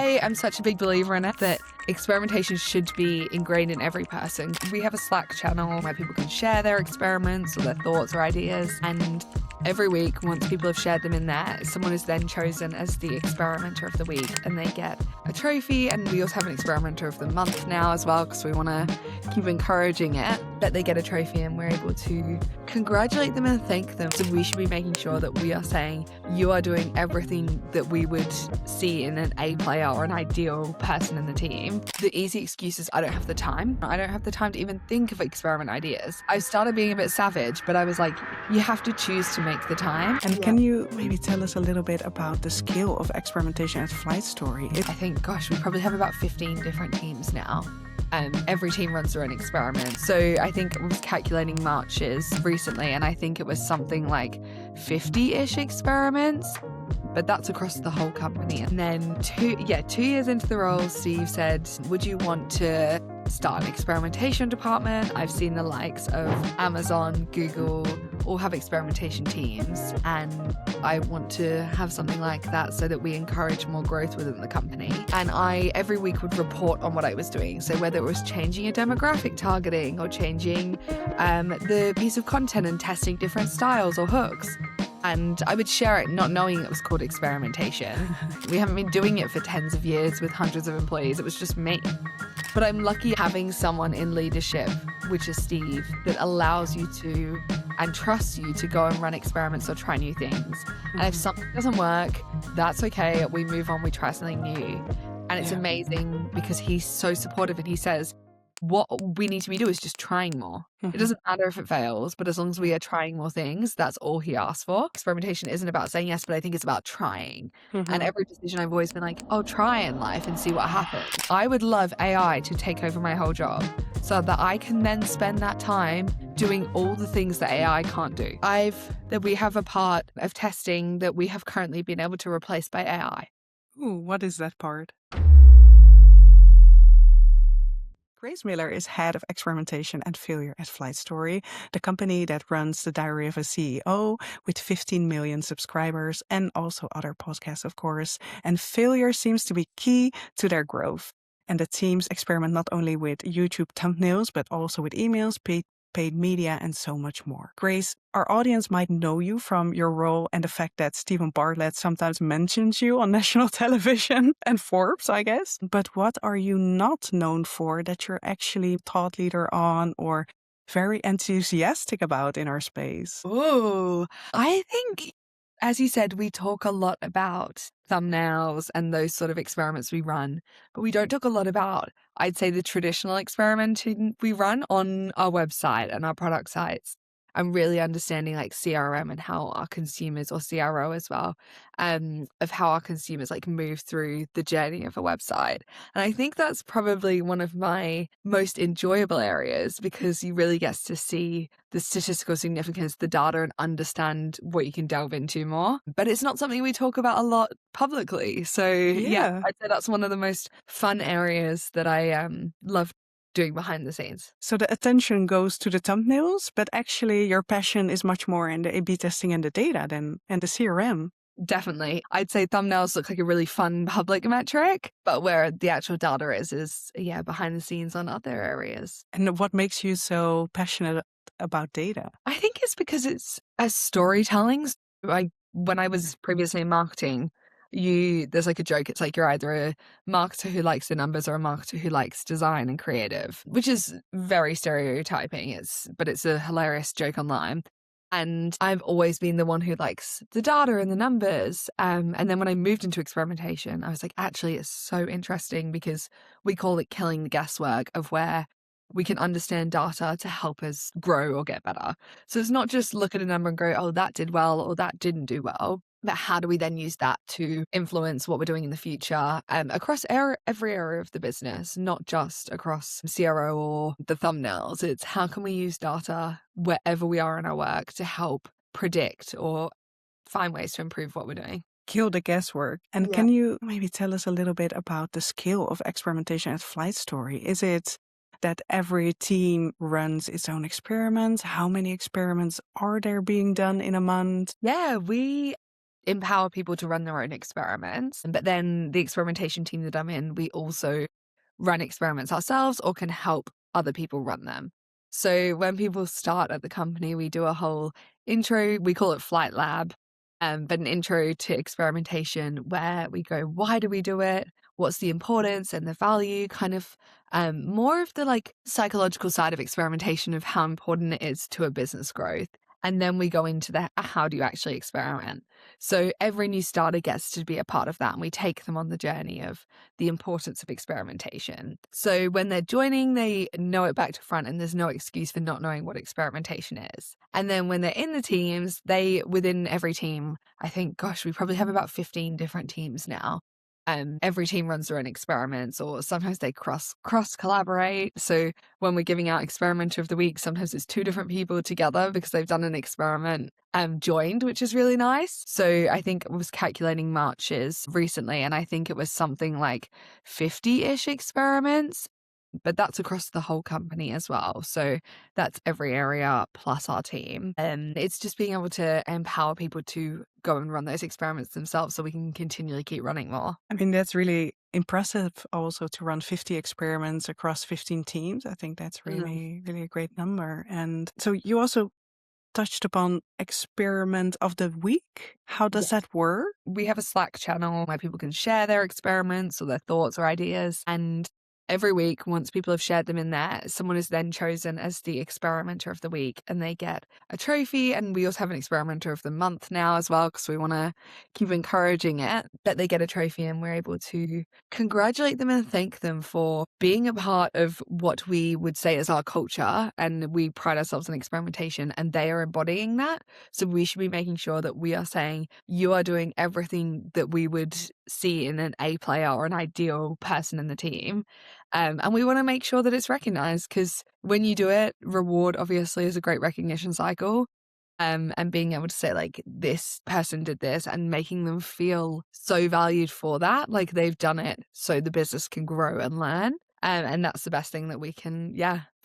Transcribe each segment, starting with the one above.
I am such a big believer in it that experimentation should be ingrained in every person. We have a Slack channel where people can share their experiments or their thoughts or ideas. And every week, once people have shared them in there, someone is then chosen as the experimenter of the week and they get a trophy. And we also have an experimenter of the month now as well, because we want to keep encouraging it, that they get a trophy and we're able to congratulate them and thank them. So we should be making sure that we are saying, you are doing everything that we would see in an A player or an ideal person in the team. The easy excuse is I don't have the time. I don't have the time to even think of experiment ideas. I started being a bit savage, but I was like, you have to choose to make the time. And can you maybe tell us a little bit about the scale of experimentation at Flight Story? I think, gosh, we probably have about 15 different teams now. Every team runs their own experiment. So I think I was calculating marches recently, and I think it was something like 50-ish experiments, but that's across the whole company. And then 2 years into the role, Steve said, would you want to start an experimentation department? I've seen the likes of Amazon, Google, all have experimentation teams, and I want to have something like that so that we encourage more growth within the company. And I every week would report on what I was doing. So whether it was changing a demographic targeting or changing the piece of content and testing different styles or hooks. And I would share it not knowing it was called experimentation. We haven't been doing it for tens of years with hundreds of employees. It was just me. But I'm lucky having someone in leadership, which is Steve, that allows you to and trusts you to go and run experiments or try new things. And if something doesn't work, that's okay. We move on, we try something new. And it's amazing because he's so supportive and he says, what we need to be doing is just trying more. It doesn't matter if it fails, but as long as we are trying more things, that's all he asks for. Experimentation isn't about saying yes, but I think it's about trying. And every decision I've always been like, oh, try in life and see what happens. I would love AI to take over my whole job so that I can then spend that time doing all the things that AI can't do. That we have a part of testing that we have currently been able to replace by AI. Ooh, what is that part? Grace Miller is head of experimentation and failure at Flight Story, the company that runs The Diary of a CEO with 15 million subscribers and also other podcasts, of course. And failure seems to be key to their growth. And the teams experiment not only with YouTube thumbnails, but also with emails, paid media, and so much more. Grace, our audience might know you from your role and the fact that Stephen Bartlett sometimes mentions you on national television and Forbes, I guess. But what are you not known for that you're actually thought leader on or very enthusiastic about in our space? Ooh, I think, as you said, we talk a lot about thumbnails and those sort of experiments we run, but we don't talk a lot about, I'd say, the traditional experimenting we run on our website and our product sites. And really understanding like CRM and how our consumers, or CRO as well, of how our consumers like move through the journey of a website. And I think that's probably one of my most enjoyable areas because you really get to see the statistical significance, the data, and understand what you can delve into more. But it's not something we talk about a lot publicly. So yeah, I'd say that's one of the most fun areas that I love doing behind the scenes. So the attention goes to the thumbnails, but actually your passion is much more in the A/B testing and the data and the CRM. Definitely. I'd say thumbnails look like a really fun public metric, but where the actual data is behind the scenes on other areas. And what makes you so passionate about data? I think it's because it's as storytelling. When I was previously in marketing, there's like a joke. It's like you're either a marketer who likes the numbers or a marketer who likes design and creative, which is very stereotyping. But it's a hilarious joke online. And I've always been the one who likes the data and the numbers. And then when I moved into experimentation, I was like, actually, it's so interesting because we call it killing the guesswork of where we can understand data to help us grow or get better. So it's not just look at a number and go, oh, that did well or that didn't do well. But how do we then use that to influence what we're doing in the future across every area of the business, not just across CRO or the thumbnails. It's how can we use data wherever we are in our work to help predict or find ways to improve what we're doing. Kill the guesswork. And can you maybe tell us a little bit about the scale of experimentation at Flight Story? Is it that every team runs its own experiments? How many experiments are there being done in a month? Yeah, we empower people to run their own experiments. But then the experimentation team that I'm in, we also run experiments ourselves or can help other people run them. So when people start at the company, we do a whole intro, we call it Flight Lab, but an intro to experimentation where we go, why do we do it? What's the importance and the value? Kind of more of the like psychological side of experimentation of how important it is to a business growth. And then we go into the how do you actually experiment? So every new starter gets to be a part of that. And we take them on the journey of the importance of experimentation. So when they're joining, they know it back to front and there's no excuse for not knowing what experimentation is. And then when they're in the teams, within every team, I think, gosh, we probably have about 15 different teams now. Every team runs their own experiments, or sometimes they cross collaborate. So when we're giving out experimenter of the week, sometimes it's 2 different people together because they've done an experiment joined, which is really nice. So I think I was calculating marches recently, and I think it was something like 50-ish experiments, but that's across the whole company as well. So that's every area plus our team. And it's just being able to empower people to go and run those experiments themselves so we can continually keep running more. I mean, that's really impressive also to run 50 experiments across 15 teams. I think that's really, really a great number. And so you also touched upon experiment of the week. How does that work? We have a Slack channel where people can share their experiments or their thoughts or ideas. And every week, once people have shared them in there, someone is then chosen as the experimenter of the week and they get a trophy. And we also have an experimenter of the month now as well, because we want to keep encouraging it, that they get a trophy and we're able to congratulate them and thank them for being a part of what we would say is our culture. And we pride ourselves on experimentation and they are embodying that. So we should be making sure that we are saying, you are doing everything that we would see in an A player or an ideal person in the team. And we want to make sure that it's recognized, because when you do it, reward obviously is a great recognition cycle. And being able to say, like, this person did this and making them feel so valued for that, like they've done it so the business can grow and learn. And that's the best thing that we can,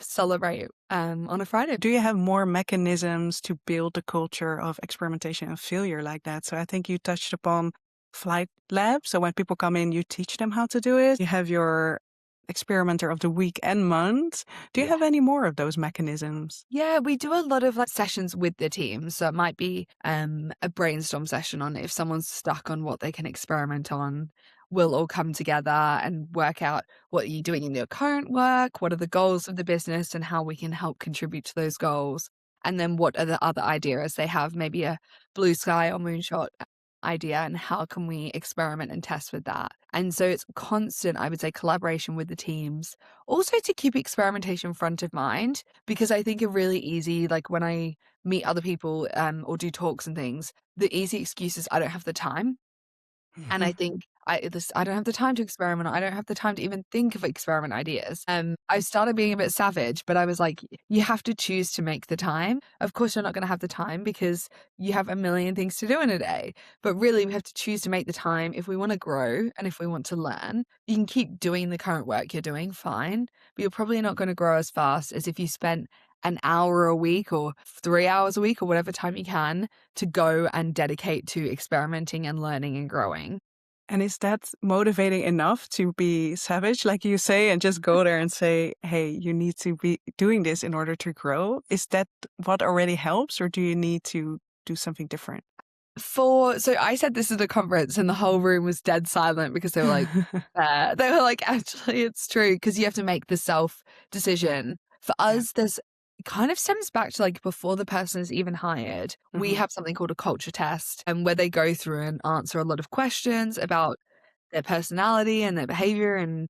celebrate on a Friday. Do you have more mechanisms to build the culture of experimentation and failure like that? So I think you touched upon Flight Lab. So when people come in, you teach them how to do it. You have your experimenter of the week and month. Do you have any more of those mechanisms? Yeah, we do a lot of like sessions with the team. So it might be a brainstorm session on if someone's stuck on what they can experiment on. We'll all come together and work out what are you doing in your current work, what are the goals of the business, and how we can help contribute to those goals. And then what are the other ideas they have, maybe a blue sky or moonshot idea, and how can we experiment and test with that. And so it's constant, I would say, collaboration with the teams, also to keep experimentation front of mind, because I think a really easy, like when I meet other people or do talks and things, the easy excuse is I don't have the time. And I think I don't have the time to experiment. I don't have the time to even think of experiment ideas. I started being a bit savage, but I was like, you have to choose to make the time. Of course, you're not going to have the time because you have a million things to do in a day. But really, we have to choose to make the time if we want to grow and if we want to learn. You can keep doing the current work you're doing, fine, but you're probably not going to grow as fast as if you spent an hour a week or 3 hours a week or whatever time you can to go and dedicate to experimenting and learning and growing. And is that motivating enough to be savage, like you say, and just go there and say, hey, you need to be doing this in order to grow? Is that what already helps, or do you need to do something different? So I said this at a conference and the whole room was dead silent because they were like, actually, it's true, because you have to make the self decision. For us, this kind of stems back to like before the person is even hired. We have something called a culture test, and where they go through and answer a lot of questions about their personality and their behavior and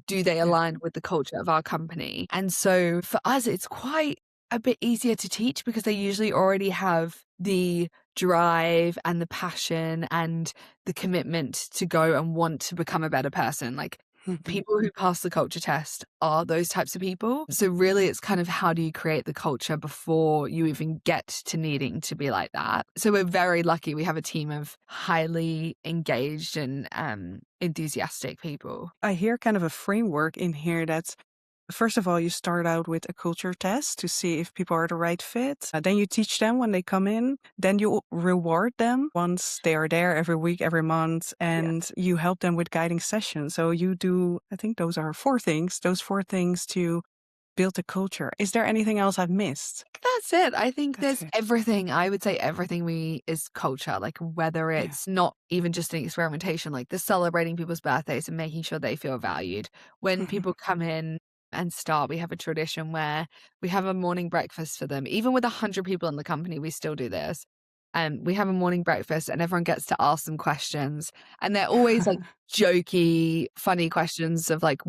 do they align with the culture of our company. And so for us, it's quite a bit easier to teach because they usually already have the drive and the passion and the commitment to go and want to become a better person. Like people who pass the culture test are those types of people. So really it's kind of how do you create the culture before you even get to needing to be like that. So we're very lucky we have a team of highly engaged and enthusiastic people. I hear kind of a framework in here that's first of all, you start out with a culture test to see if people are the right fit. Then you teach them when they come in. Then you reward them once they are there every week, every month, Yeah. and you help them with guiding sessions. So you do, I think those are those 4 things to build a culture. Is there anything else I've missed? That's it. I think That's there's it. everything. I would say everything we is culture, like whether Yeah. it's not even just an experimentation, like the celebrating people's birthdays and making sure they feel valued. When people come in and start, we have a tradition where we have a morning breakfast for them. Even with 100 people in the company, we still do this. And we have a morning breakfast and everyone gets to ask them questions. And they're always like jokey, funny questions of like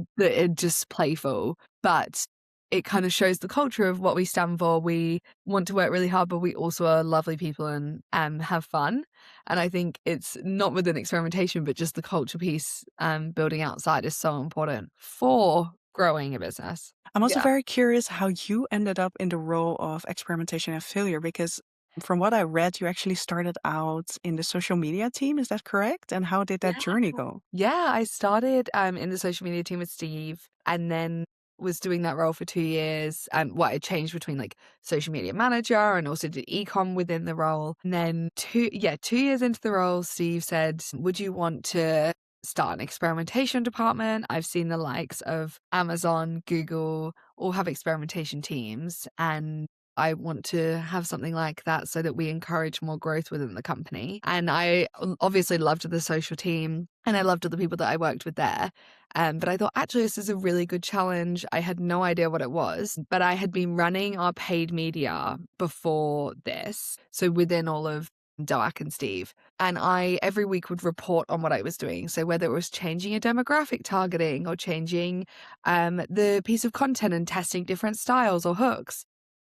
just playful. But it kind of shows the culture of what we stand for. We want to work really hard, but we also are lovely people and have fun. And I think it's not within experimentation, but just the culture piece building outside is so important for growing a business. I'm also Yeah. very curious how you ended up in the role of experimentation and failure because from what I read, you actually started out in the social media team. Is that correct? And how did that Yeah. journey go? Yeah, I started in the social media team with Steve and then was doing that role for 2 years. What I changed between like social media manager and also did ecom within the role. And then 2 years into the role, Steve said, would you want to start an experimentation department? I've seen the likes of Amazon, Google all have experimentation teams and I want to have something like that so that we encourage more growth within the company. And I obviously loved the social team and I loved all the people that I worked with there. But I thought, actually, this is a really good challenge. I had no idea what it was, but I had been running our paid media before this. So within all of Doak and Steve. And I every week would report on what I was doing. So whether it was changing a demographic targeting or changing the piece of content and testing different styles or hooks.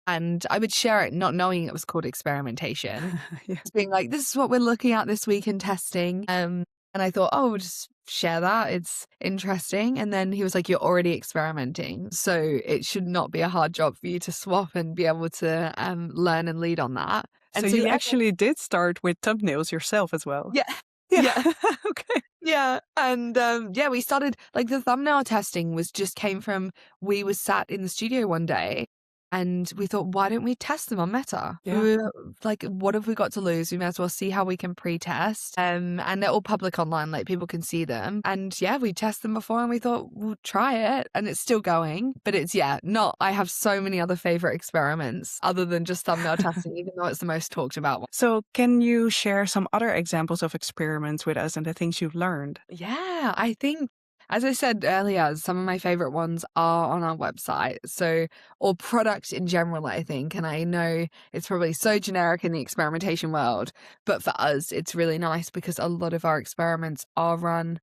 And I would share it not knowing it was called experimentation. Yeah. Just being like, this is what we're looking at this week in testing. And I thought, oh, just share that. It's interesting. And then he was like, you're already experimenting. So it should not be a hard job for you to swap and be able to learn and lead on that. So And so, you yeah, actually did start with thumbnails yourself as well. yeah, Yeah. yeah. Okay. Yeah, and yeah, we started like the thumbnail testing was just came from we were sat in the studio one day and we thought, why don't we test them on Meta? We Yeah. were like, what have we got to lose? We may as well see how we can pre-test. And they're all public online, like people can see them. And yeah, we tested them before and we thought, we'll try it. And it's still going. But it's I have so many other favorite experiments other than just thumbnail testing, even though it's the most talked about one. So can you share some other examples of experiments with us and the things you've learned? Yeah, I think, as I said earlier, some of my favorite ones are on our website. So, or product in general, I think. And I know it's probably so generic in the experimentation world, but for us, it's really nice because a lot of our experiments are run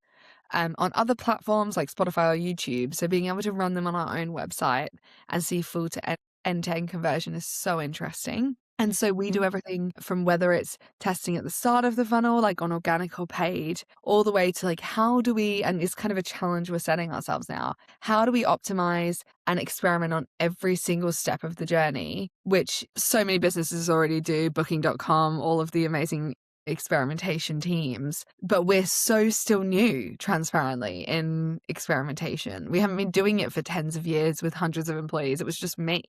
on other platforms like Spotify or YouTube. So, being able to run them on our own website and see full to end-to-end conversion is so interesting. And so we do everything from whether it's testing at the start of the funnel, like on organic or paid, all the way to like, how do we, and it's kind of a challenge we're setting ourselves now, how do we optimize and experiment on every single step of the journey, which so many businesses already do, booking.com, all of the amazing experimentation teams, but we're so still new, transparently, in experimentation. We haven't been doing it for tens of years with hundreds of employees. It was just me.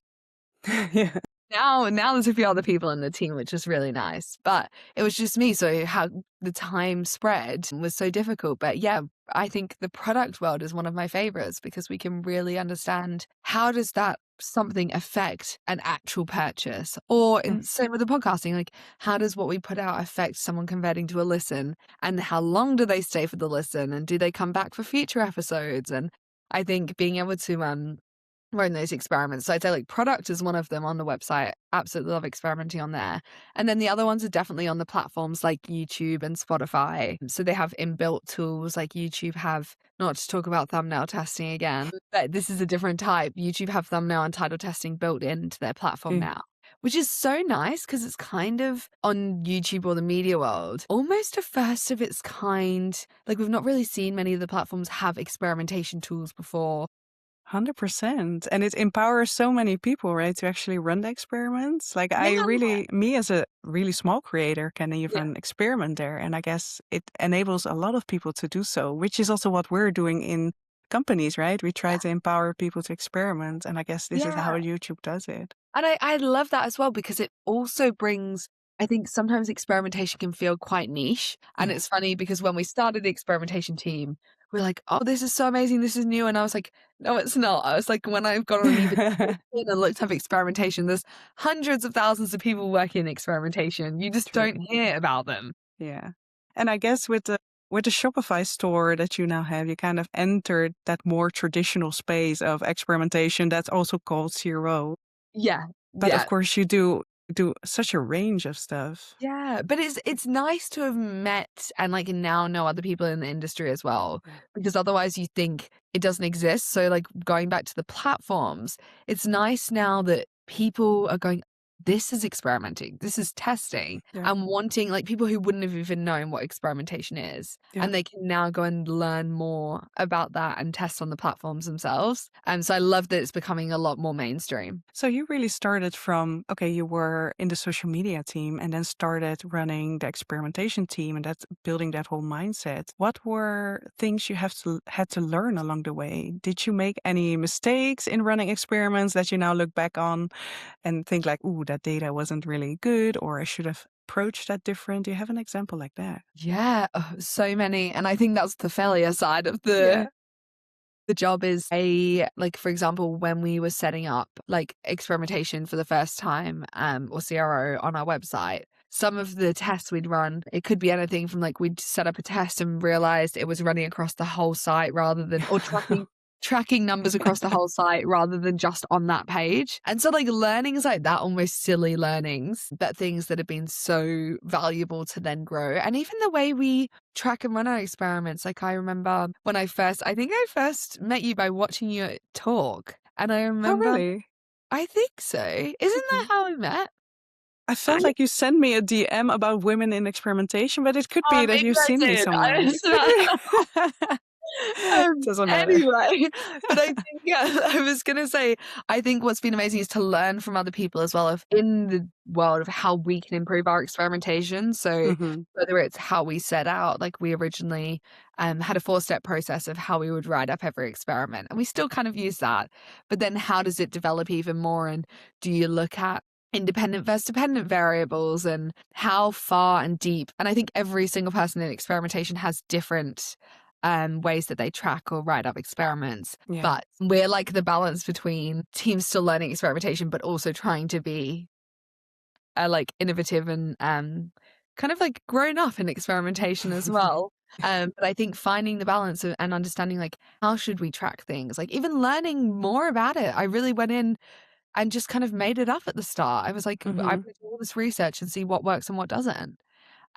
Yeah. Now there's a few other people in the team, which is really nice. But it was just me. So how the time spread was so difficult. But yeah, I think the product world is one of my favorites because we can really understand how does that something affect an actual purchase? Or same with the podcasting, like how does what we put out affect someone converting to a listen? And how long do they stay for the listen? And do they come back for future episodes? And I think being able to run those experiments. So I'd say like product is one of them on the website. Absolutely love experimenting on there. And then the other ones are definitely on the platforms like YouTube and Spotify. So they have inbuilt tools like YouTube have, not to talk about thumbnail testing again, but this is a different type. YouTube have thumbnail and title testing built into their platform Yeah. now. Which is so nice because it's kind of on YouTube or the media world, almost a first of its kind. Like we've not really seen many of the platforms have experimentation tools before. 100%. And it empowers so many people, right, to actually run the experiments. Like Yeah. me as a really small creator can Yeah. even experiment there. And I guess it enables a lot of people to do so, which is also what we're doing in companies, right? We try to empower people to experiment. And I guess this is Yeah. how YouTube does it. And I love that as well because it also brings, I think sometimes experimentation can feel quite niche. And Yeah. it's funny because when we started the experimentation team, we're like, oh, this is so amazing. This is new. And I was like, no, it's not. I was like, when I've gone on even and looked up experimentation, there's hundreds of thousands of people working in experimentation. You just True. don't hear about them. Yeah. And I guess with the Shopify store that you now have, you kind of entered that more traditional space of experimentation that's also called CRO. Yeah. But of Yeah. course you do such a range of stuff. Yeah, but it's nice to have met and like now know other people in the industry as well, Yeah. because otherwise you think it doesn't exist. So like going back to the platforms, it's nice now that people are going, this is experimenting, this is testing, Yeah. and wanting like people who wouldn't have even known what experimentation is. Yeah. And they can now go and learn more about that and test on the platforms themselves. And so I love that it's becoming a lot more mainstream. So you really started from, okay, you were in the social media team and then started running the experimentation team and that's building that whole mindset. What were things you had to learn along the way? Did you make any mistakes in running experiments that you now look back on and think like, ooh, that data wasn't really good or I should have approached that different? Do you have an example like that? Yeah, so many. And I think that's the failure side of Yeah. the job is like, for example, when we were setting up like experimentation for the first time, or CRO on our website, some of the tests we'd run, it could be anything from like we'd set up a test and realized it was running across the whole site rather than, or tracking numbers across the whole site rather than just on that page. And so like learnings like that, almost silly learnings, but things that have been so valuable to then grow. And even the way we track and run our experiments. Like I remember when I think I first met you by watching you talk. And I Oh, remember, really? I think so. Isn't that Okay. how we met? I felt like you sent me a DM about women in experimentation, but it could Oh, be that maybe you've I seen me did. somewhere. Doesn't matter. Anyway, but I think, yeah, I was gonna say, I think what's been amazing is to learn from other people as well of in the world of how we can improve our experimentation. So Hmm. whether it's how we set out, like we originally had a 4-step process of how we would write up every experiment, and we still kind of use that. But then how does it develop even more? And do you look at independent versus dependent variables and how far and deep? And I think every single person in experimentation has different ways that they track or write up experiments. Yeah. But we're like the balance between teams still learning experimentation, but also trying to be like innovative and kind of like grown up in experimentation as well. But I think finding the balance and understanding like how should we track things, like even learning more about it. I really went in and just kind of made it up at the start. I was like, I'm Hmm. going to do all this research and see what works and what doesn't.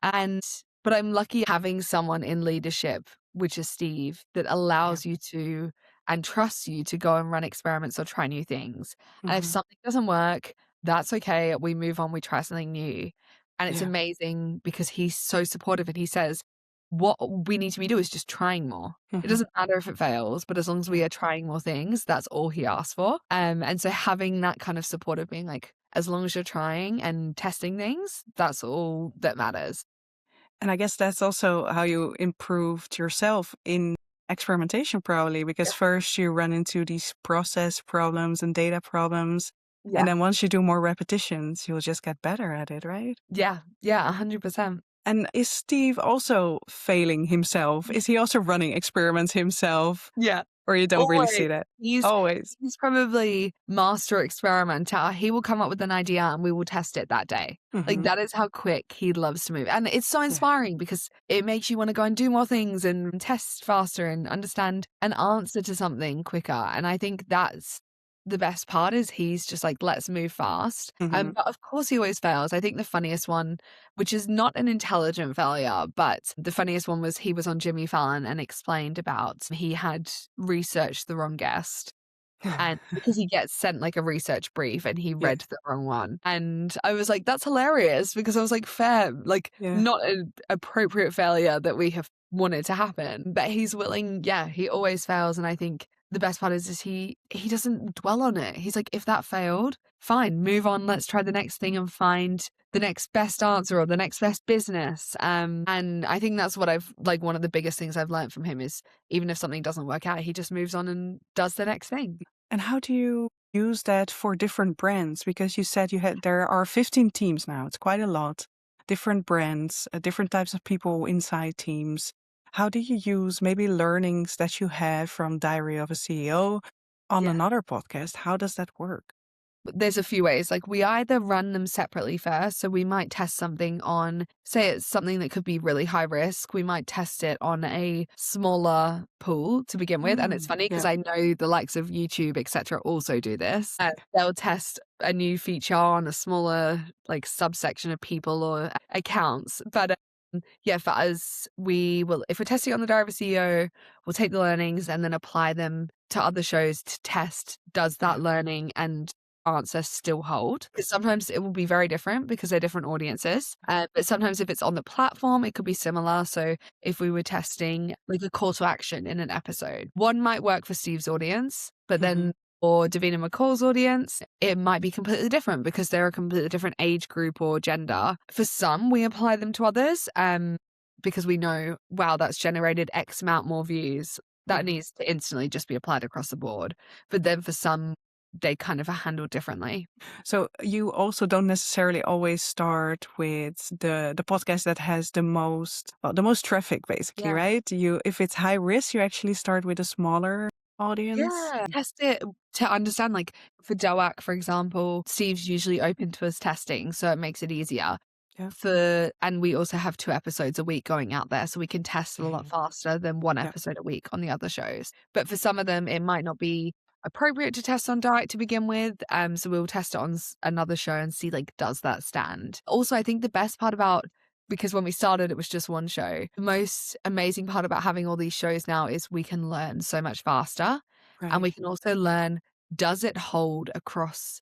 And but I'm lucky having someone in leadership, which is Steve, that Yeah. allows you to and trusts you to go and run experiments or try new things. And if Hmm. something doesn't work, that's okay. We move on, we try something new. And it's Yeah. amazing because he's so supportive and he says, what we need to be doing is just trying more. It Hmm. doesn't matter if it fails, but as long as we Yeah. are trying more things, that's all he asks for. And so having that kind of support of being like, as long as you're trying and testing things, that's all that matters. And I guess that's also how you improved yourself in experimentation, probably, because first you run into these process problems and data problems. And Yeah. then once you do more repetitions, you'll just get better at it, right? Yeah. Yeah. 100%. And is Steve also failing himself? Is he also running experiments himself? Yeah. Or you don't really Always. see that? He's Always. he's probably master experimenter. He will come up with an idea and we will test it that day. Like Hmm. that is how quick he loves to move. And it's so Yeah. inspiring because it makes you want to go and do more things and test faster and understand an answer to something quicker. And I think that's the best part is he's just like, let's move fast. Hmm. But of course he always fails. I think the funniest one, which is not an intelligent failure, but the funniest one was he was on Jimmy Fallon and explained about he had researched the wrong guest. And because he gets sent like a research brief and he Yeah. read the wrong one. And I was like, that's hilarious because I was like, fair, like Yeah. not an appropriate failure that we have wanted to happen. But he's willing, yeah, he always fails. And I think the best part is he doesn't dwell on it. He's like, if that failed, fine, move on. Let's try the next thing and find the next best answer or the next best business. And I think that's what I've like one of the biggest things I've learned from him is even if something doesn't work out, he just moves on and does the next thing. And how do you use that for different brands? Because you said there are 15 teams now. It's quite a lot. Different brands, different types of people inside teams. How do you use maybe learnings that you had from Diary of a CEO on Yeah. another podcast? How does that work? There's a few ways. Like we either run them separately first. So we might test something on, say it's something that could be really high risk. We might test it on a smaller pool to begin with. And it's funny because Yeah. I know the likes of YouTube, etc., also do this. They'll test a new feature on a smaller like subsection of people or accounts. But yeah, for us, we will, if we're testing on the Diary of a CEO, we'll take the learnings and then apply them to other shows to test, does that learning and answer still hold? Because sometimes it will be very different because they're different audiences. But sometimes if it's on the platform, it could be similar. So if we were testing like a call to action in an episode, one might work for Steve's audience, but then for Davina McCall's audience, it might be completely different because they're a completely different age group or gender. For some, we apply them to others because we know, wow, that's generated X amount more views. That needs to instantly just be applied across the board. But then for some, they kind of are handled differently. So you also don't necessarily always start with the podcast that has the most traffic, basically, Yeah. right? If it's high risk, you actually start with a smaller audience. Yeah. Test it to understand, like for DOAC, for example, Steve's usually open to us testing, so it makes it easier. Yeah. And we also have 2 episodes a week going out there, so we can test a lot faster than 1 Yeah. episode a week on the other shows. But for some of them, it might not be appropriate to test on Diet to begin with. So we'll test it on another show and see, like, does that stand? Also, I think the best part about, because when we started, it was just 1 show. The most amazing part about having all these shows now is we can learn so much faster. And we can also learn, does it hold across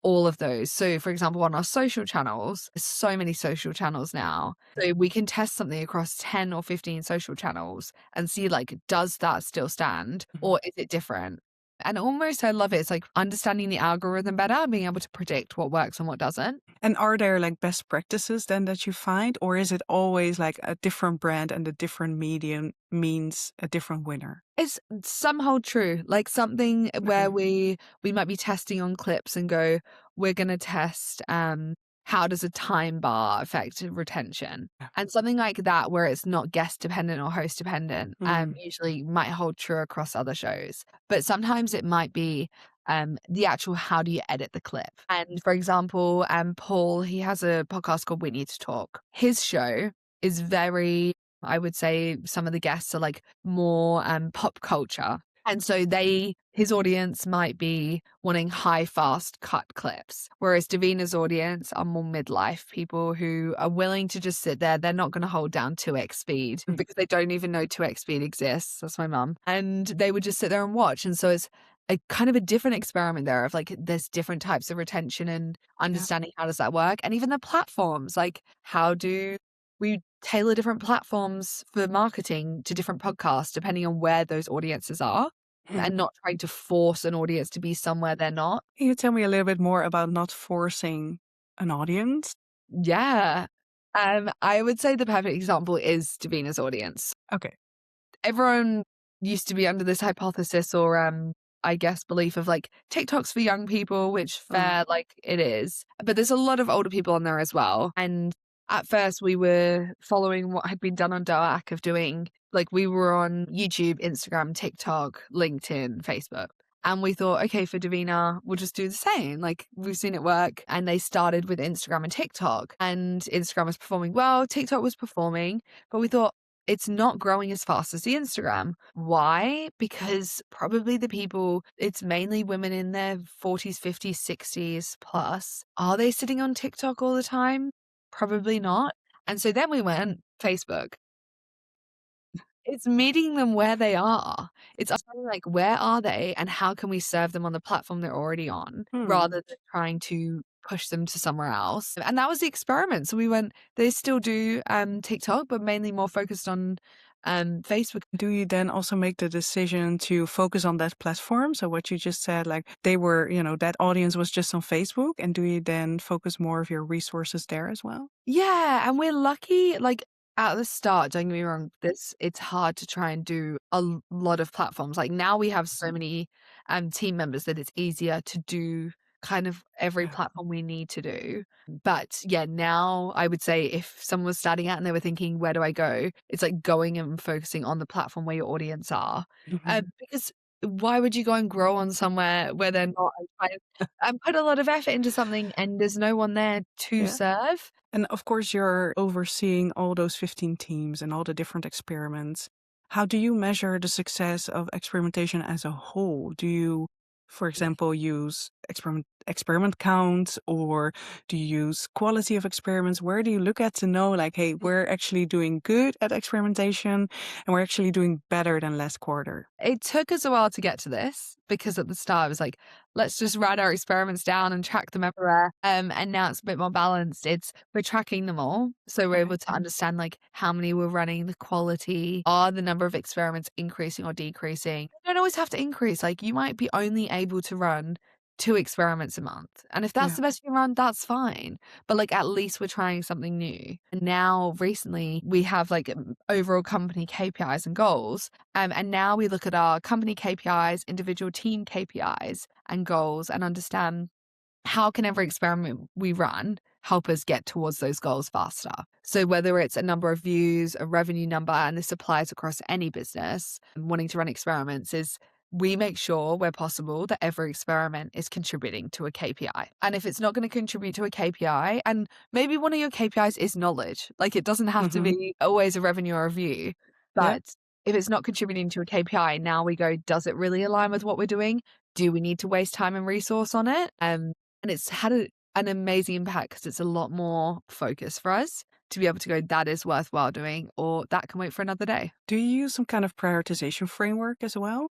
all of those? So for example, on our social channels, there's so many social channels now. So we can test something across 10 or 15 social channels and see, like, does that still stand or is it different? And almost I love it. It's like understanding the algorithm better and being able to predict what works and what doesn't. And are there like best practices then that you find, or is it always like a different brand and a different medium means a different winner? It's some hold true, like something where we might be testing on clips and go, we're going to test how does a time bar affect retention? Yeah. And something like that where it's not guest dependent or host dependent usually might hold true across other shows. But sometimes it might be the actual how do you edit the clip. And for example, Paul, he has a podcast called We Need to Talk. His show is very, I would say some of the guests are like more pop culture. And so his audience might be wanting high, fast cut clips, whereas Davina's audience are more midlife people who are willing to just sit there. They're not going to hold down 2x speed because they don't even know 2x speed exists. That's my mum. And they would just sit there and watch. And so it's a kind of a different experiment there of like there's different types of retention and understanding how does that work. And even the platforms, like how do we tailor different platforms for marketing to different podcasts depending on where those audiences are and not trying to force an audience to be somewhere they're not. Can you tell me a little bit more about not forcing an audience? Yeah. I would say the perfect example is Davina's audience. Okay. Everyone used to be under this hypothesis or I guess belief of like TikTok's for young people, which fair like it is. But there's a lot of older people on there as well. And at first we were following what had been done on DOAC of doing, like we were on YouTube, Instagram, TikTok, LinkedIn, Facebook. And we thought, okay, for Davina, we'll just do the same. Like we've seen it work. And they started with Instagram and TikTok. And Instagram was performing well, TikTok was performing. But we thought, it's not growing as fast as the Instagram. Why? Because probably the people, it's mainly women in their 40s, 50s, 60s plus. Are they sitting on TikTok all the time? Probably not. And so then we went Facebook. It's meeting them where they are. It's understanding like where are they and how can we serve them on the platform they're already on rather than trying to push them to somewhere else. And that was the experiment. So we went, they still do TikTok, but mainly more focused on Facebook. Do you then also make the decision to focus on that platform? So what you just said, like they were, that audience was just on Facebook, and do you then focus more of your resources there as well? Yeah, and we're lucky, like, at the start, don't get me wrong, it's hard to try and do a lot of platforms. Like, now we have so many, team members that it's easier to do kind of every Yeah. platform we need to do. But, yeah, now I would say if someone was starting out and they were thinking, "Where do I go?" It's like going and focusing on the platform where your audience are. Mhm. Because why would you go and grow on somewhere where they're not and try and put a lot of effort into something and there's no one there to Yeah. serve? And of course, you're overseeing all those 15 teams and all the different experiments. How do you measure the success of experimentation as a whole? Do you, for example, use experiment counts, or do you use quality of experiments? Where do you look at to know, like, hey, we're actually doing good at experimentation and we're actually doing better than last quarter? It took us a while to get to this because at the start it was like, let's just write our experiments down and track them everywhere. And now it's a bit more balanced. We're tracking them all. So we're Okay. able to understand like how many we're running, the quality, are the number of experiments increasing or decreasing. You don't always have to increase. Like you might be only able to run 2 experiments a month. And if that's Yeah. the best you run, that's fine. But like at least we're trying something new. And now recently we have like overall company KPIs and goals. And now we look at our company KPIs, individual team KPIs and goals and understand how can every experiment we run help us get towards those goals faster. So whether it's a number of views, a revenue number, and this applies across any business wanting to run experiments is we make sure where possible that every experiment is contributing to a KPI. And if it's not going to contribute to a KPI, and maybe one of your KPIs is knowledge, like it doesn't have to Hmm. be always a revenue or a view, Yeah. but if it's not contributing to a KPI, now we go, does it really align with what we're doing? Do we need to waste time and resource on it? And it's had an amazing impact because it's a lot more focus for us to be able to go, that is worthwhile doing, or that can wait for another day. Do you use some kind of prioritization framework as well?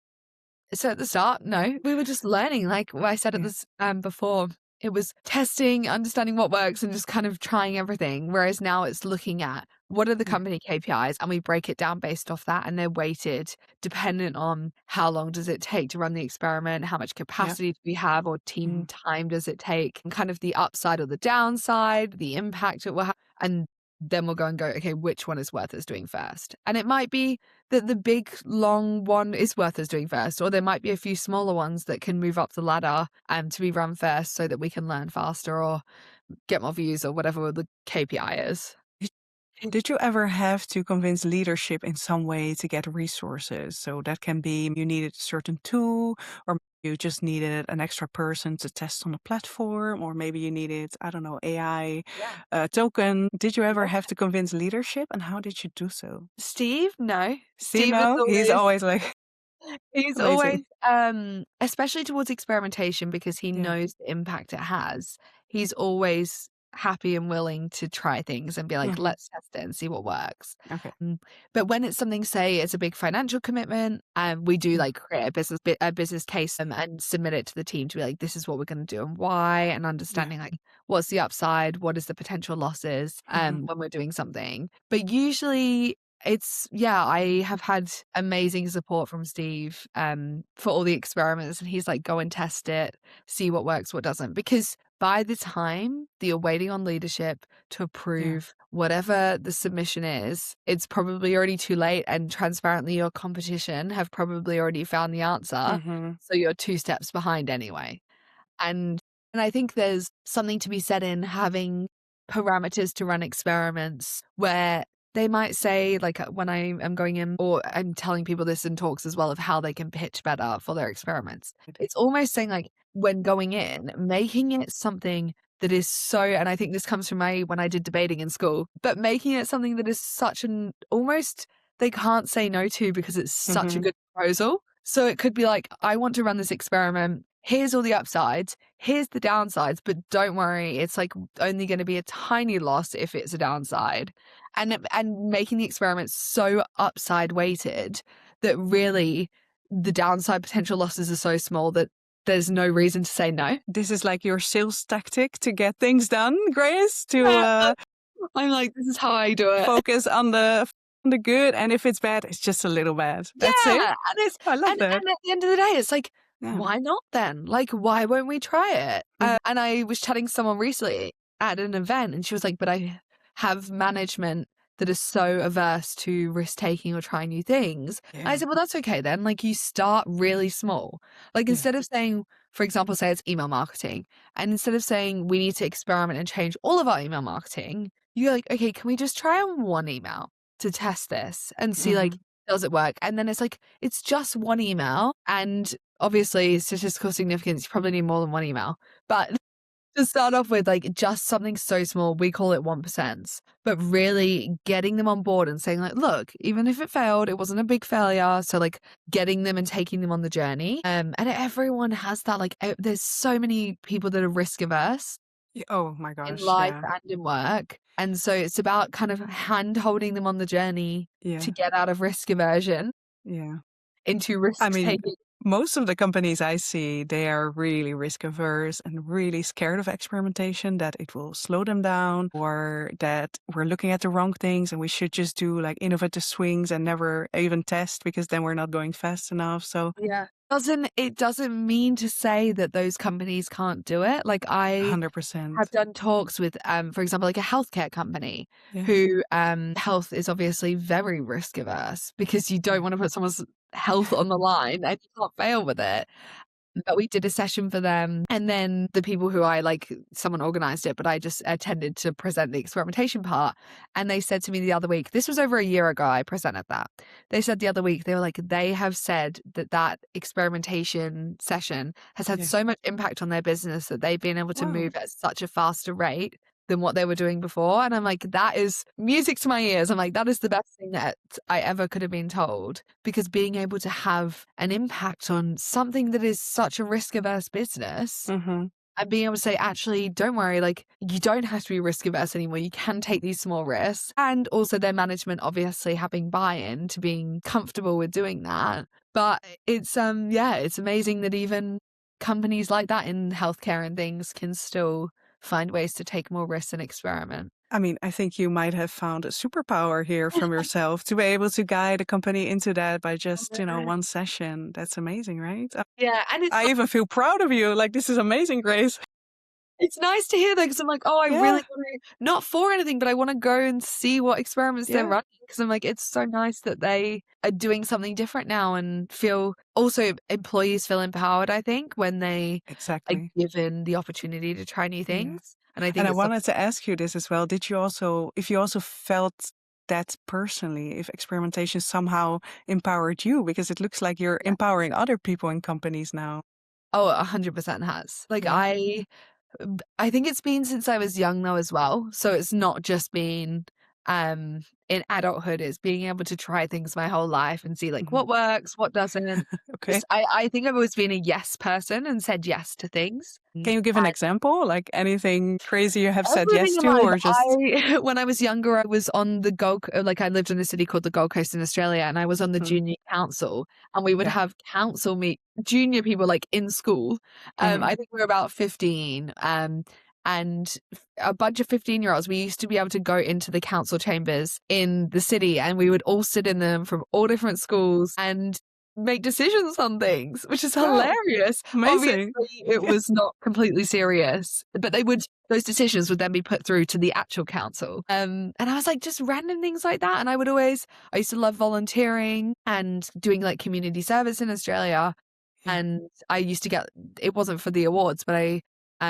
So at the start, no, we were just learning. Like I said at Yeah. this before, it was testing, understanding what works, and just kind of trying everything. Whereas now it's looking at what are the Yeah. company KPIs, and we break it down based off that, and they're weighted dependent on how long does it take to run the experiment, how much Yeah. capacity do we have, or team Mhm. time does it take, and kind of the upside or the downside, the impact it will have, and then we'll go and go, okay, which one is worth us doing first? And it might be that the big long one is worth us doing first, or there might be a few smaller ones that can move up the ladder to be run first so that we can learn faster or get more views or whatever the KPI is. Did you ever have to convince leadership in some way to get resources? So that can be you needed a certain tool, or you just needed an extra person to test on the platform, or maybe you needed, I don't know, AI Yeah. token. Did you ever have to convince leadership, and how did you do so? Steve, no. Steve, Steve is no, he's always always like He's amazing. always, especially towards experimentation because he Yeah, knows the impact it has. He's always happy and willing to try things and be like, hmm, let's test it and see what works. okay. Mm, But when it's something, say, it's a big financial commitment, we do Mm, like create a business case and submit it to the team to be like, this is what we're going to do and why, and yeah. understanding like what's the upside, what is the potential losses Hmm. when we're doing something. But usually yeah, I have had amazing support from Steve for all the experiments, and he's like, go and test it, see what works, what doesn't. Because by the time that you're waiting on leadership to Yeah. approve whatever the submission is, it's probably already too late. And transparently, your competition have probably already found the answer. Hmm. So you're 2 steps behind anyway. And I think there's something to be said in having parameters to run experiments where they might say, like when I am going in, or I'm telling people this in talks as well of how they can pitch better for their experiments. It's almost saying like when going in, making it something that is so, and I think this comes from when I did debating in school, but making it something that is such an almost they can't say no to because it's such a Hmm. good proposal. So it could be like, I want to run this experiment. Here's all the upsides. Here's the downsides, but don't worry, it's like only going to be a tiny loss if it's a downside. And making the experiment so upside weighted that really the downside potential losses are so small that there's no reason to say no. This is like your sales tactic to get things done, Grace, to Yeah, I'm like, this is how I do it. focus on the the good, and if it's bad, it's just a little bad. That's it. Yeah, and it's I love and that. at the end of the day, it's like, Yeah. why not then? Like, why won't we try it? Mhm. And I was chatting to someone recently at an event, and she was like, "But I have management that is so averse to risk taking or trying new things." And I Yeah. said, "Well, that's okay then. Like, you start really small. Like, Yeah. instead of saying, for example, say it's email marketing, and instead of saying we need to experiment and change all of our email marketing, you're like, okay, can we just try on one email to test this and see like." Mhm. Does it work? And then it's like, it's just one email. And obviously, statistical significance, you probably need more than one email. But to start off with, like, just something so small, we call it 1%. But really getting them on board and saying, like, look, even if it failed, it wasn't a big failure. So, like, getting them and taking them on the journey. And everyone has that, like, there's so many people that are risk averse Oh my in gosh, life yeah. and in work. And so it's about kind of hand holding them on the journey Yeah. to get out of risk aversion Yeah. into I risk mean, taking. most of the companies I see, they are really risk averse and really scared of experimentation, that it will slow them down or that we're looking at the wrong things and we should just do like innovative swings and never even test because then we're not going fast enough. So Yeah. It doesn't mean to say that those companies can't do it. Like I have 100%. done talks with, for example, like a healthcare company Yeah. who health is obviously very risk averse because you don't Yeah. want to put someone's health on the line and you can't fail with it. But we did a session for them. And then the people who someone organized it, but I just attended to present the experimentation part. And they said to me the other week, this was over a year ago, I presented that. They said the other week, they were like, they have said that experimentation session has had Yeah. so much impact on their business that they've been able to Wow. move at such a faster rate than what they were doing before. And I'm like, that is music to my ears. I'm like, that is the best thing that I ever could have been told, because being able to have an impact on something that is such a risk averse business Mm-hmm. and being able to say, actually, don't worry, like you don't have to be risk averse anymore. You can take these small risks. And also their management obviously having buy-in to being comfortable with doing that. But it's it's amazing that even companies like that in healthcare and things can still find ways to take more risks and experiment. I mean, I think you might have found a superpower here from yourself to be able to guide a company into that by just, one session. That's amazing, right? Yeah, and I even feel proud of you. Like, this is amazing, Grace. it's nice to hear that because I'm like, oh, I Yeah. really want to, not for anything, but I want to go and see what experiments they're Yeah. running because I'm like, it's so nice that they are doing something different now and feel also employees feel empowered, I think, when they are Exactly. given the opportunity to try new Yeah. things. And I And think I it's something, wanted to ask you this as well. If you also felt that personally, if experimentation somehow empowered you, because it looks like you're yeah. empowering other people in companies now. Oh, 100% has. Like Yeah. I think it's been since I was young though as well. So it's not just been in adulthood, it's being able to try things my whole life and see like Mhm. what works, what doesn't. Okay. Just I think I've always been a yes person and said yes to things. Can you give an example? Like anything crazy you have said Everything yes in to, life, or just when I was younger, I was on the like I lived in a city called the Gold Coast in Australia, and I was on the Mhm. junior council, and we would Yeah. have council meet junior people like in school. Mhm. I think we were about 15, and a bunch of 15-year-olds. We used to be able to go into the council chambers in the city, and we would all sit in them from all different schools and make decisions on things, which is Wow. hilarious. Amazing. Obviously, it Yeah. was not completely serious, but those decisions would then be put through to the actual council. And I was like, just random things like that. And I used to love volunteering and doing like community service in Australia. Yeah. And I used to it wasn't for the awards, but I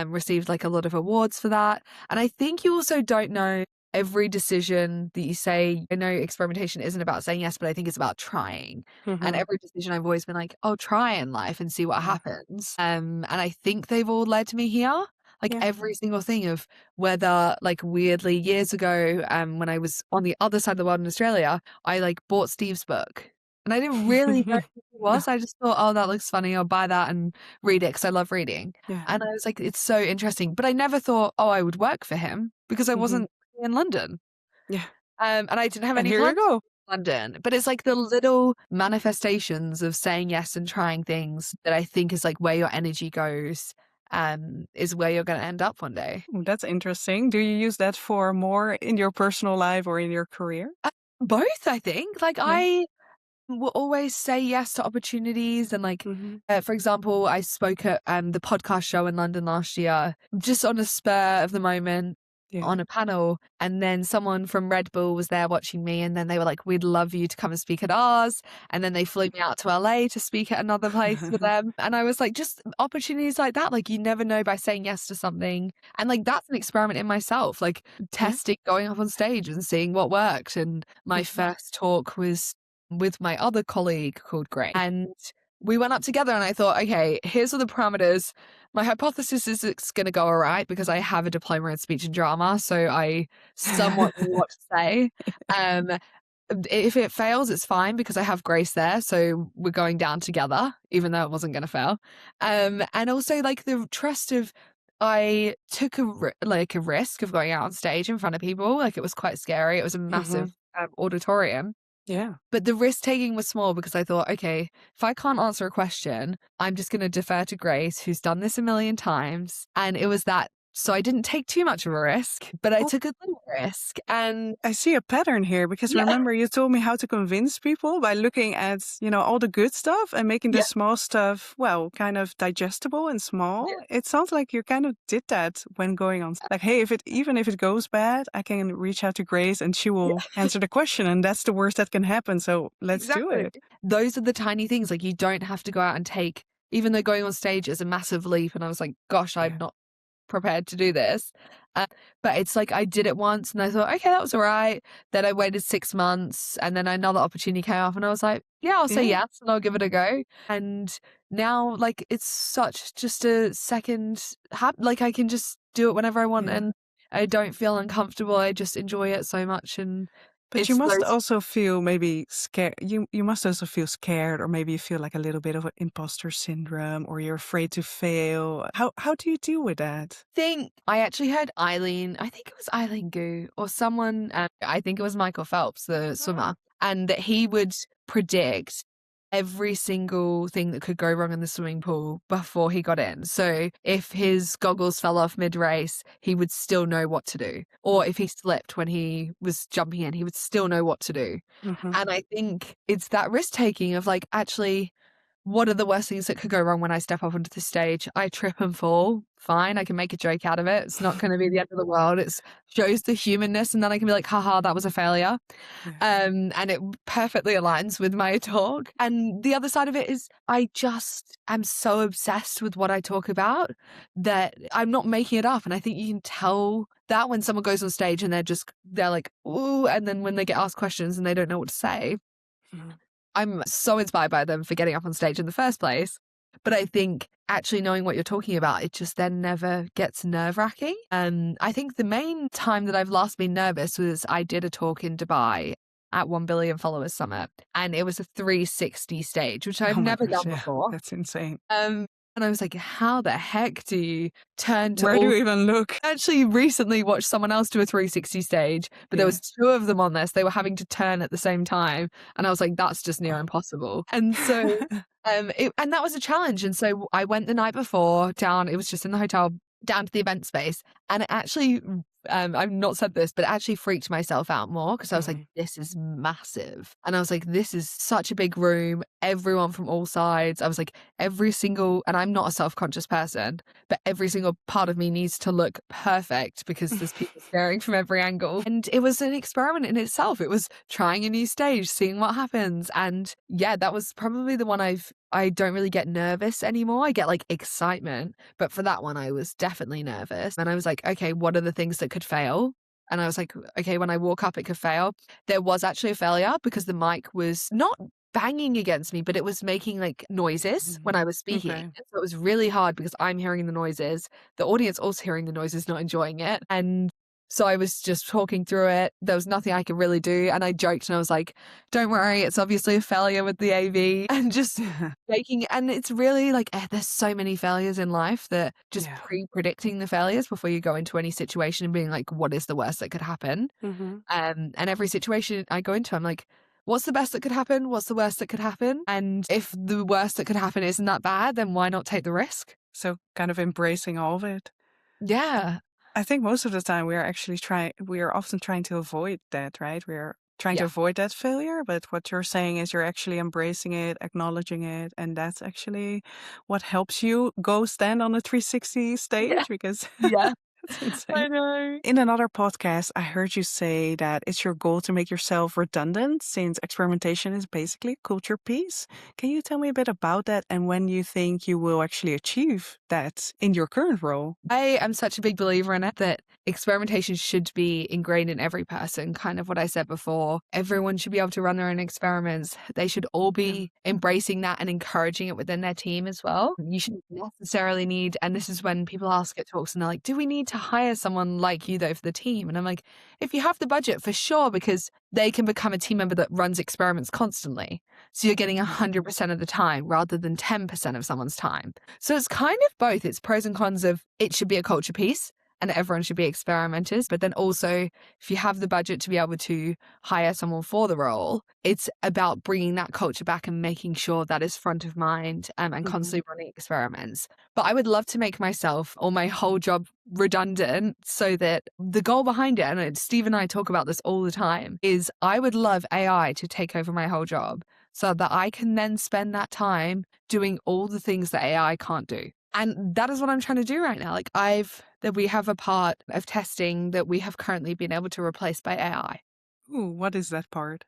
received like a lot of awards for that. And I think you also don't know every decision that you say. I know experimentation isn't about saying yes, but I think it's about trying. And Mhm. every decision I've always been like, oh, try in life and see what Yeah. happens. And I think they've all led to me here. Like Yeah. every single thing of whether like weirdly years ago, when I was on the other side of the world in Australia, I like bought Steve's book. And I didn't really know who he No. was. I just thought, oh, that looks funny. I'll buy that and read it because I love reading. Yeah. And I was like, it's so interesting. But I never thought, oh, I would work for him because I Mhm. wasn't in London. Yeah. And I didn't have And any here you plans go. in London. But it's like the little manifestations of saying yes and trying things that I think is like where your energy goes, is where you're going to end up one day. That's interesting. Do you use that for more in your personal life or in your career? Both, I think. Like, Yeah. I will always say yes to opportunities. And like, Mm-hmm. for example, I spoke at the podcast show in London last year, just on a spur of the moment Yeah. on a panel. And then someone from Red Bull was there watching me. And then they were like, we'd love you to come and speak at ours. And then they flew me out to LA to speak at another place with them. And I was like, just opportunities like that. Like, you never know by saying yes to something. And like, that's an experiment in myself, like Yeah. testing, going up on stage and seeing what worked. And my Mhm. first talk was with my other colleague called Grace. And we went up together and I thought, okay, here's all the parameters. My hypothesis is it's going to go all right because I have a diploma in speech and drama. So I somewhat know what to say. Um, if it fails, it's fine because I have Grace there. So we're going down together, even though it wasn't going to fail. And also like the trust of, I took a risk of going out on stage in front of people. Like, it was quite scary. It was a Mhm. massive auditorium. Yeah. But the risk taking was small because I thought, okay, if I can't answer a question, I'm just going to defer to Grace, who's done this a million times. And it was that. So I didn't take too much of a risk, but I Oh, took a little risk. And I see a pattern here because yeah, remember you told me how to convince people by looking at, all the good stuff and making the yeah, small stuff, well, kind of digestible and small. yeah, It sounds like you kind of did that when going on. Like, hey, even if it goes bad, I can reach out to Grace and she will yeah, answer the question, and that's the worst that can happen. So let's do exactly. it. Those are the tiny things. Like, you don't have to go out and take, even though going on stage is a massive leap. And I was like, gosh, I'm Yeah. not prepared to do this. Uh, but it's like I did it once and I thought, okay, that was all right. Then I waited 6 months and then another opportunity came up and I was like, yeah, I'll say Yeah. yes and I'll give it a go. And now, like, it's such just a second, like, I can just do it whenever I want Yeah. and I don't feel uncomfortable. I just enjoy it so much. And But you it's must those, also feel maybe scared. You must also feel scared, or maybe you feel like a little bit of an imposter syndrome, or you're afraid to fail. How do you deal with that? think I actually heard Eileen, I think it was Eileen Gu or someone, I think it was Michael Phelps, the Ah. swimmer, and that he would predict every single thing that could go wrong in the swimming pool before he got in. So if his goggles fell off mid-race, he would still know what to do. Or if he slipped when he was jumping in, he would still know what to do. Mm-hmm. And I think it's that risk taking of like, actually, what are the worst things that could go wrong when I step up onto the stage? I trip and fall. Fine, I can make a joke out of it. It's not going to be the end of the world. It shows the humanness, and then I can be like, haha, that was a failure. Yeah. And it perfectly aligns with my talk. And the other side of it is I just am so obsessed with what I talk about that I'm not making it up. And I think you can tell that when someone goes on stage and they're like, ooh, and then when they get asked questions and they don't know what to say, Mhm. I'm so inspired by them for getting up on stage in the first place. But I think actually knowing what you're talking about, it just then never gets nerve-wracking. I think the main time that I've last been nervous was I did a talk in Dubai at 1 Billion Followers Summit, and it was a 360 stage, which I've Oh my never gosh, done yeah, before. that's insane. And I was like, how the heck do you turn to Where do all you even look? I actually recently watched someone else do a 360 stage, but there Yeah. was two of them on this. They were having to turn at the same time, and I was like, "That's just near impossible." And so, and that was a challenge. And so I went the night before down. It was just in the hotel down to the event space, and it actually, I've not said this, but it actually freaked myself out more because I was like, Mhm. "This is massive," and I was like, "This is such a big room. Everyone from all sides." I was like, every single, and I'm not a self-conscious person, but every single part of me needs to look perfect because there's people staring from every angle. And it was an experiment in itself. It was trying a new stage, seeing what happens. And yeah, that was probably the one I don't really get nervous anymore. I get like excitement, but for that one I was definitely nervous. And I was like, okay, what are the things that could fail? And I was like, okay, when I walk up, it could fail. There was actually a failure because the mic was not banging against me, but it was making like noises when Mhm. I was speaking. Okay. And so it was really hard because I'm hearing the noises, the audience also hearing the noises, not enjoying it. And so I was just talking through it. There was nothing I could really do. And I joked and I was like, don't worry, it's obviously a failure with the AV and just making, and it's really like, there's so many failures in life that just Yeah. pre-predicting the failures before you go into any situation and being like, what is the worst that could happen? Mhm. And every situation I go into, I'm like, what's the best that could happen? What's the worst that could happen? And if the worst that could happen isn't that bad, then why not take the risk? So kind of embracing all of it. Yeah. I think most of the time we are often trying to avoid that, right? We're trying to Yeah. avoid that failure. But what you're saying is you're actually embracing it, acknowledging it. And that's actually what helps you go stand on a 360 Yeah. stage because Yeah. that's insane. I know. In another podcast, I heard you say that it's your goal to make yourself redundant since experimentation is basically a culture piece. Can you tell me a bit about that and when you think you will actually achieve that in your current role? I am such a big believer in it that experimentation should be ingrained in every person, kind of what I said before. Everyone should be able to run their own experiments. They should all Yeah. be embracing that and encouraging it within their team as well. You shouldn't necessarily need, and this is when people ask at talks and they're like, do we need to hire someone like you though for the team? And I'm like, if you have the budget, for sure, because they can become a team member that runs experiments constantly. So you're getting 100% of the time rather than 10% of someone's time. So it's kind of both. It's pros and cons of it should be a culture piece and everyone should be experimenters. But then also, if you have the budget to be able to hire someone for the role, it's about bringing that culture back and making sure that is front of mind and constantly running experiments. But I would love to make myself or my whole job redundant so that the goal behind it, and Steve and I talk about this all the time, is I would love AI to take over my whole job so that I can then spend that time doing all the things that AI can't do. And that is what I'm trying to do right now. Like that we have a part of testing that we have currently been able to replace by AI. Ooh, what is that part?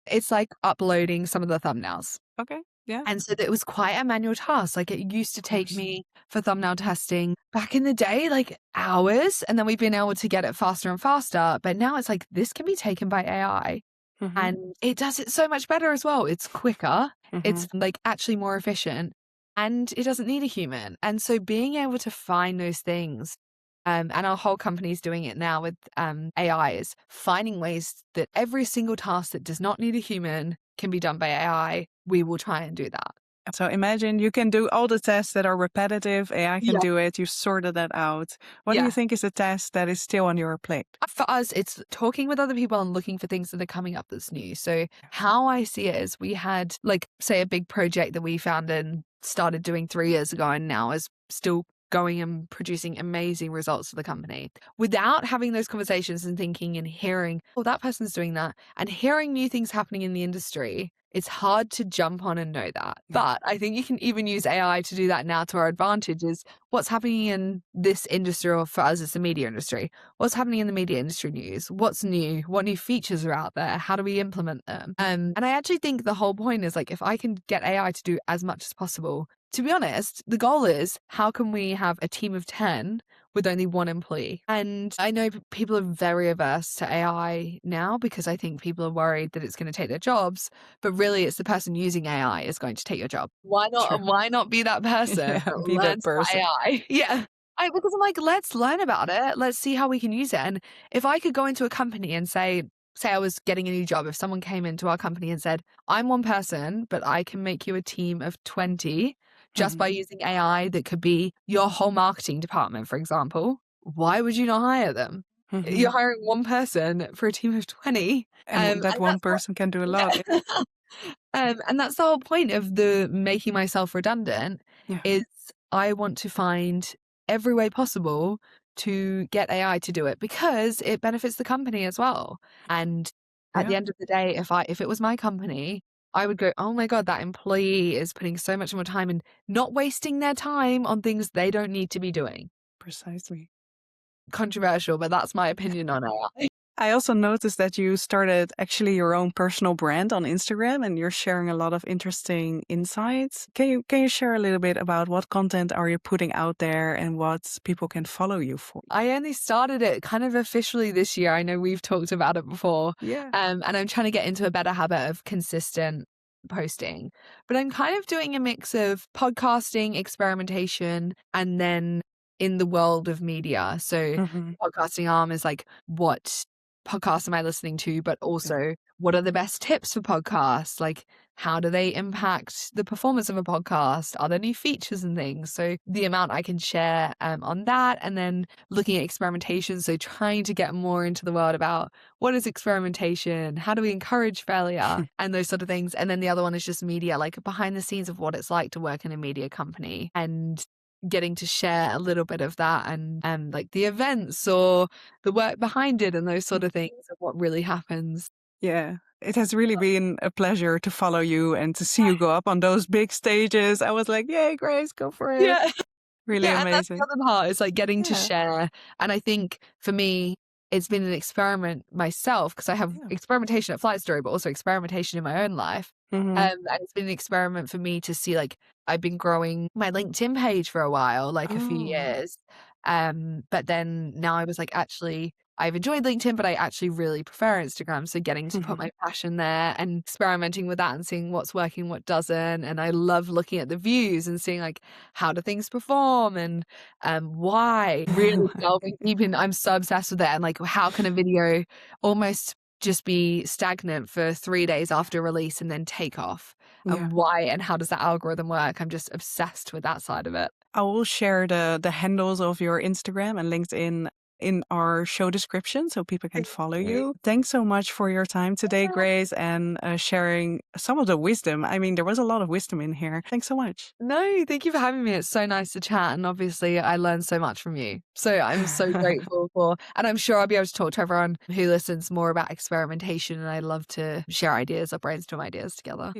It's like uploading some of the thumbnails. Okay. Yeah. And so it was quite a manual task. Like it used to Of take course. me for thumbnail testing back in the day, like hours. And then we've been able to get it faster and faster. But now it's like this can be taken by AI. Mm-hmm. And it does it so much better as well. It's quicker. Mm-hmm. It's like actually more efficient and it doesn't need a human. And so being able to find those things, and our whole company is doing it now with AI, is finding ways that every single task that does not need a human can be done by AI. We will try and do that. So imagine you can do all the tests that are repetitive. AI can Yeah. do it. You sorted that out. What do Yeah. you think is a task that is still on your plate? For us, it's talking with other people and looking for things that are coming up that's new. So how I see it is we had, like, say, a big project that we found and started doing 3 years ago and now is still going and producing amazing results for the company. Without having those conversations and thinking and hearing, oh, that person's doing that, and hearing new things happening in the industry, it's hard to jump on and know that. Yeah. But I think you can even use AI to do that now to our advantage, is what's happening in this industry, or for us, it's the media industry. What's happening in the media industry news? What's new? What new features are out there? How do we implement them? And I actually think the whole point is, like, if I can get AI to do as much as possible, to be honest, the goal is how can we have a team of 10 with only one employee? And I know people are very averse to AI now because I think people are worried that it's going to take their jobs, but really it's the person using AI is going to take your job. Why not? True. Why not be that person Yeah, that be that learns about person. AI? Yeah. Because I'm like, let's learn about it. Let's see how we can use it. And if I could go into a company and say I was getting a new job, if someone came into our company and said, I'm one person, but I can make you a team of 20 just by using AI that could be your whole marketing department, for example, why would you not hire them? Mm-hmm. You're hiring one person for a team of 20. And that one that's what, person can do a lot. yeah. And that's the whole point of the making myself redundant, Yeah. is I want to find every way possible to get AI to do it because it benefits the company as well. And at the Yeah. end of the day, if it was my company, I would go, oh my God, that employee is putting so much more time and not wasting their time on things they don't need to be doing. Precisely. Controversial, but that's my opinion on AI. I also noticed that you started actually your own personal brand on Instagram and you're sharing a lot of interesting insights. Can you share a little bit about what content are you putting out there and what people can follow you for? I only started it kind of officially this year. I know we've talked about it before. Yeah. And I'm trying to get into a better habit of consistent posting. But I'm kind of doing a mix of podcasting, experimentation, and then in the world of media. So podcasting arm is like, what podcasts am I listening to? But also, what are the best tips for podcasts? Like, how do they impact the performance of a podcast? Are there new features and things? So the amount I can share on that, and then looking at experimentation. So trying to get more into the world about what is experimentation? How do we encourage failure and those sort of things? And then the other one is just media, like behind the scenes of what it's like to work in a media company and getting to share a little bit of that and like the events or the work behind it and those sort of things of what really happens. Yeah. It has really been a pleasure to follow you and to see you go up on those big stages. I was like, yay, Grace, go for it. Yeah. Really Yeah, and that's the amazing. other part is, like, getting to Yeah. share, and I think for me, it's been an experiment myself because I have Yeah. experimentation at Flight Story, but also experimentation in my own life, Hmm. and it's been an experiment for me to see, like, I've been growing my LinkedIn page for a while, like, a few Oh. years, but then now I was like, actually, I've enjoyed LinkedIn, but I actually really prefer Instagram, so getting to put my passion there and experimenting with that and seeing what's working, what doesn't, and I love looking at the views and seeing, like, how do things perform and why? Really delving deep in I'm so obsessed with it and, like, how can a video almost just be stagnant for 3 days after release and then take off? Yeah. And why and how does that algorithm work? I'm just obsessed with that side of it. I will share the handles of your Instagram and LinkedIn in our show description so people can Thank follow you. you. Thanks so much for your time today, Grace, and sharing some of the wisdom. I mean, there was a lot of wisdom in here. Thanks so much. No, thank you for having me. It's so nice to chat, and obviously I learned so much from you. So I'm so grateful for and I'm sure I'll be able to talk to everyone who listens more about experimentation, and I love to share ideas or brainstorm ideas together.